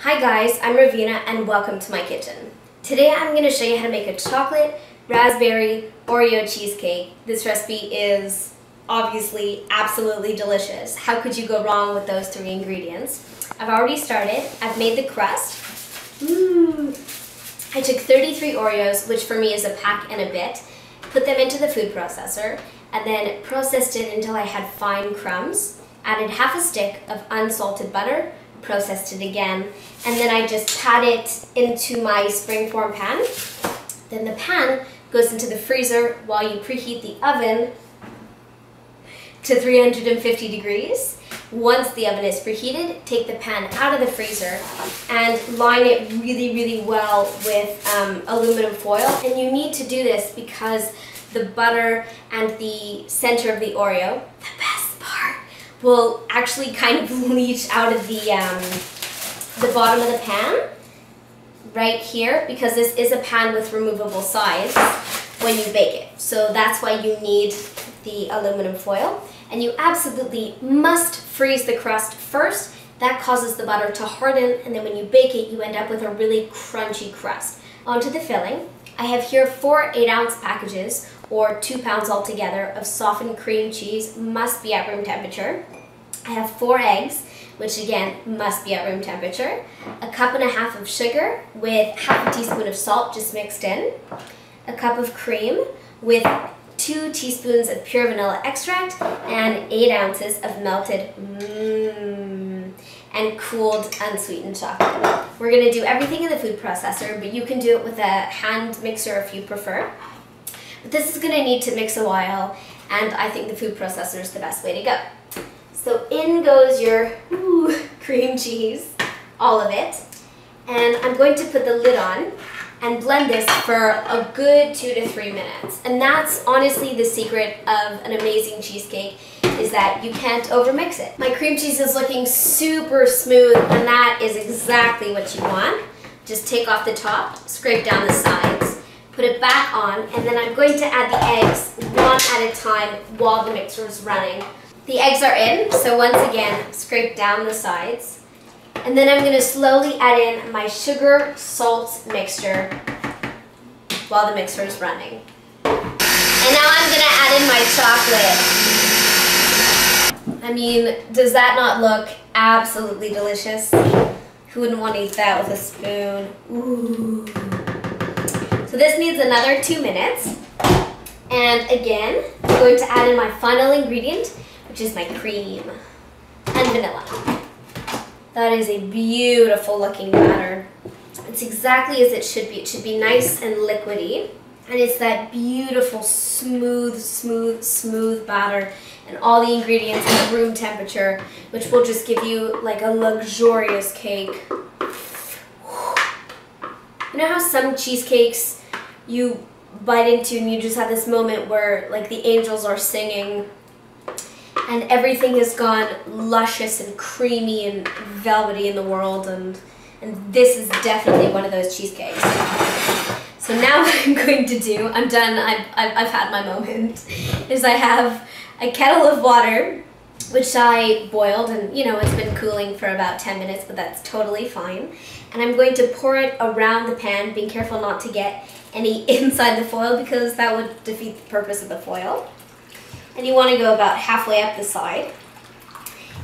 Hi guys, I'm Reveena and welcome to my kitchen. Today I'm going to show you how to make a chocolate, raspberry, Oreo cheesecake. This recipe is obviously absolutely delicious. How could you go wrong with those three ingredients? I've already started. I've made the crust. I took 33 Oreos, which for me is a pack and a bit, put them into the food processor, and then processed it until I had fine crumbs. Added half a stick of unsalted butter, processed it again, and then I just pat it into my springform pan. Then the pan goes into the freezer while you preheat the oven to 350 degrees. Once the oven is preheated, take the pan out of the freezer and line it really well with aluminum foil. And you need to do this because the butter and the center of the Oreo, the best part, will actually kind of leach out of the bottom of the pan right here, because this is a pan with removable sides when you bake it. So that's why you need the aluminum foil. And you absolutely must freeze the crust first. That causes the butter to harden, and then when you bake it, you end up with a really crunchy crust. Onto the filling. I have here 4 8-ounce packages, or 2 pounds altogether, of softened cream cheese, must be at room temperature. I have 4 eggs, which again must be at room temperature. A cup and a half of sugar with half a teaspoon of salt just mixed in. A cup of cream with 2 teaspoons of pure vanilla extract and 8 ounces of melted and cooled unsweetened chocolate. We're going to do everything in the food processor, but you can do it with a hand mixer if you prefer. But this is going to need to mix a while, and I think the food processor is the best way to go. So in goes your cream cheese, all of it, and I'm going to put the lid on and blend this for a good 2 to 3 minutes. And that's honestly the secret of an amazing cheesecake, is that you can't overmix it. My cream cheese is looking super smooth, and that is exactly what you want. Just take off the top, scrape down the sides, put it back on, and then I'm going to add the eggs one at a time while the mixer is running. The eggs are in, so once again, scrape down the sides. And then I'm going to slowly add in my sugar salt mixture while the mixer is running. And now I'm going to add in my chocolate. I mean, does that not look absolutely delicious? Who wouldn't want to eat that with a spoon? Ooh. So this needs another 2 minutes. And again, I'm going to add in my final ingredient, which is my cream and vanilla. That is a beautiful looking batter. It's exactly as it should be. It should be nice and liquidy. And it's that beautiful, smooth batter, and all the ingredients at room temperature, which will just give you like a luxurious cake. You know how some cheesecakes you bite into and you just have this moment where like the angels are singing and everything has gone luscious and creamy and velvety in the world, and this is definitely one of those cheesecakes. So now what I'm going to do, I'm done, I've had my moment, is I have a kettle of water, which I boiled, and you know, it's been cooling for about 10 minutes, but that's totally fine. And I'm going to pour it around the pan, being careful not to get any inside the foil, because that would defeat the purpose of the foil. And you want to go about halfway up the side.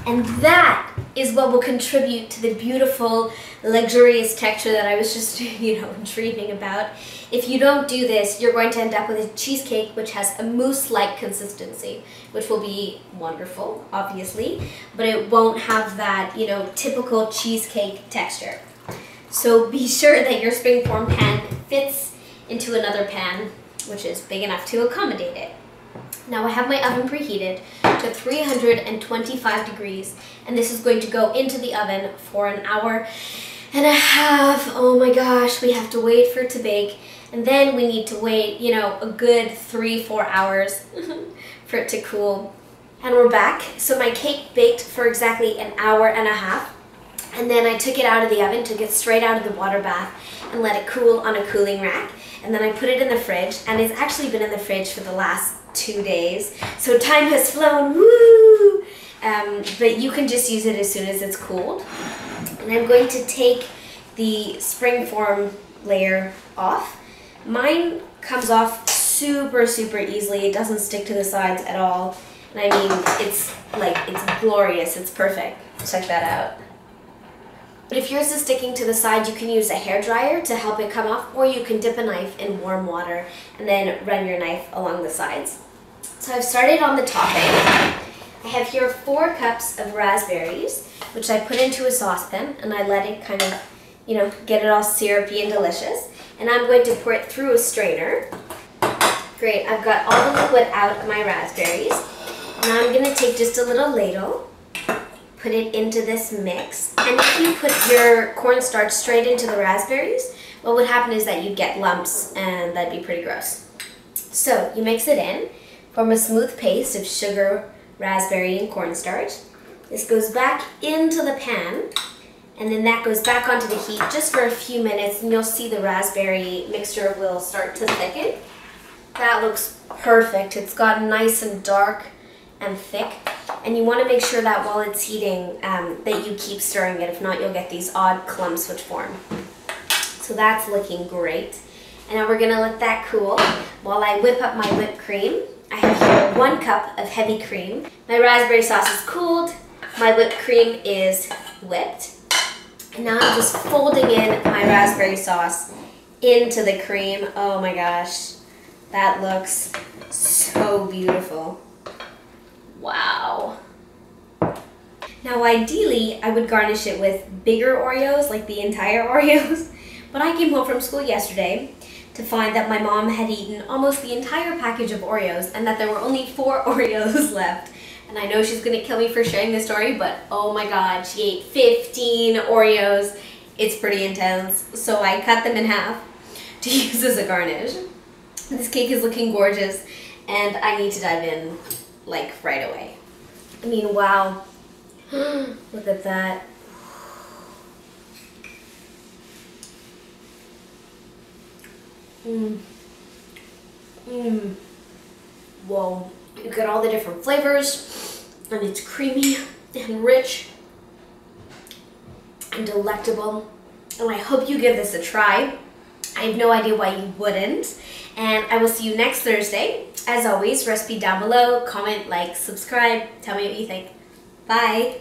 And that is what will contribute to the beautiful, luxurious texture that I was just, dreaming about. If you don't do this, you're going to end up with a cheesecake which has a mousse-like consistency, which will be wonderful, obviously, but it won't have that, typical cheesecake texture. So be sure that your springform pan fits into another pan, which is big enough to accommodate it. Now I have my oven preheated to 325 degrees, and this is going to go into the oven for 1.5 hours. Oh my gosh, we have to wait for it to bake, and then we need to wait, a good 3-4 hours for it to cool. And we're back. So my cake baked for exactly 1.5 hours, and then I took it out of the oven, took it straight out of the water bath, and let it cool on a cooling rack. And then I put it in the fridge, and it's actually been in the fridge for the last 2 days. So time has flown, woo! But you can just use it as soon as it's cooled. And I'm going to take the springform layer off. Mine comes off super, super easily. It doesn't stick to the sides at all. And I mean, it's glorious. It's perfect. Check that out. But if yours is sticking to the side, you can use a hairdryer to help it come off, or you can dip a knife in warm water and then run your knife along the sides. So I've started on the topping. I have here 4 cups of raspberries, which I put into a saucepan, and I let it kind of, you know, get it all syrupy and delicious. And I'm going to pour it through a strainer. Great, I've got all the liquid out of my raspberries. Now I'm going to take just a little ladle, put it into this mix. And if you put your cornstarch straight into the raspberries, what would happen is that you'd get lumps, and that'd be pretty gross. So you mix it in, form a smooth paste of sugar, raspberry, and cornstarch. This goes back into the pan, and then that goes back onto the heat just for a few minutes, and you'll see the raspberry mixture will start to thicken. That looks perfect. It's gotten nice and dark and thick, and you want to make sure that while it's heating that you keep stirring it. If not, you'll get these odd clumps which form. So that's looking great. And now we're going to let that cool while I whip up my whipped cream. I have here 1 cup of heavy cream. My raspberry sauce is cooled. My whipped cream is whipped. And now I'm just folding in my raspberry sauce into the cream. Oh my gosh, that looks so beautiful. Wow. Now ideally, I would garnish it with bigger Oreos, like the entire Oreos. But I came home from school yesterday to find that my mom had eaten almost the entire package of Oreos and that there were only 4 Oreos left. And I know she's gonna kill me for sharing this story, but oh my god, she ate 15 Oreos. It's pretty intense. So I cut them in half to use as a garnish. This cake is looking gorgeous, and I need to dive in like right away. I mean, wow. Look at that. Whoa. You get all the different flavors, and it's creamy and rich and delectable. And I hope you give this a try. I have no idea why you wouldn't. And I will see you next Thursday. As always, recipe down below. Comment, like, subscribe. Tell me what you think. Bye.